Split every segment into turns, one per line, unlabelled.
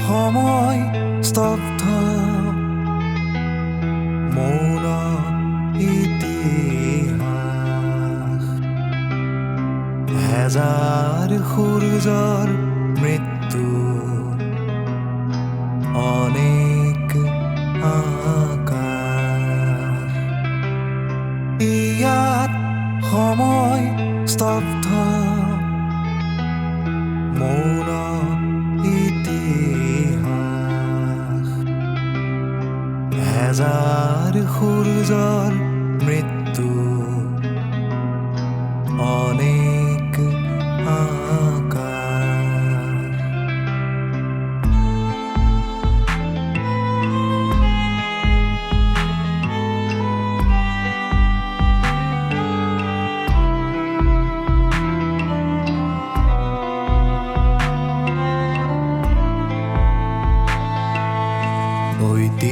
সময় স্তব্ধ মৌন ইতিহাস হেজাৰ সূৰ্যৰ মৃত্যু অনেক আকাশ ইয়াত সময় স্তব্ধ মৌন ইতিহাস হেজাৰ সূৰ্যৰ মৃত্যু অনেক আকাশ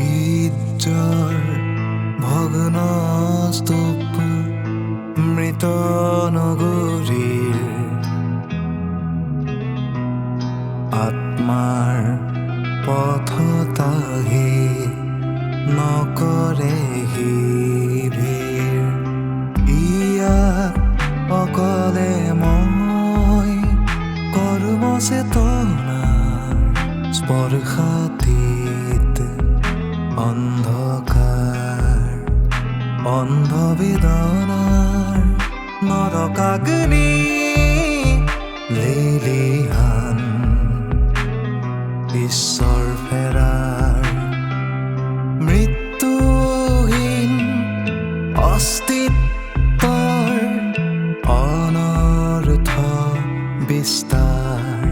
ঐতিহ্যৰ ভগ্ন স্তূপ মৃত নগৰীৰ আত্মাৰ পথতাহি নকৰে ভিৰ ইয়াত অকলে মই কৰ্মচেতনাৰ স্পৰ্শাতীত অন্ধকাৰ অন্ধবেদনাৰ নৰকাগ্নি লেলিহান ঈশ্বৰ ফেৰাৰ মৃত্যুহীন অস্তিত্বৰ অনৰ্থ বিস্তাৰ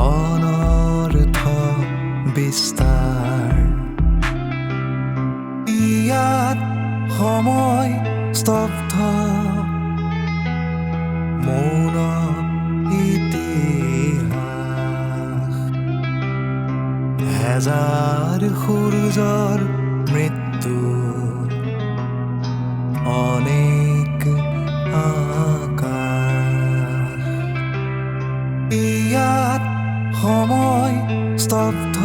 অনৰ্থ বিস্তাৰ ইয়াত সময় স্তব্ধ মৌন ইতিহাস হেজাৰ সূৰ্যৰ মৃত্যু অনেক আকাশ ইয়াত সময় স্তব্ধ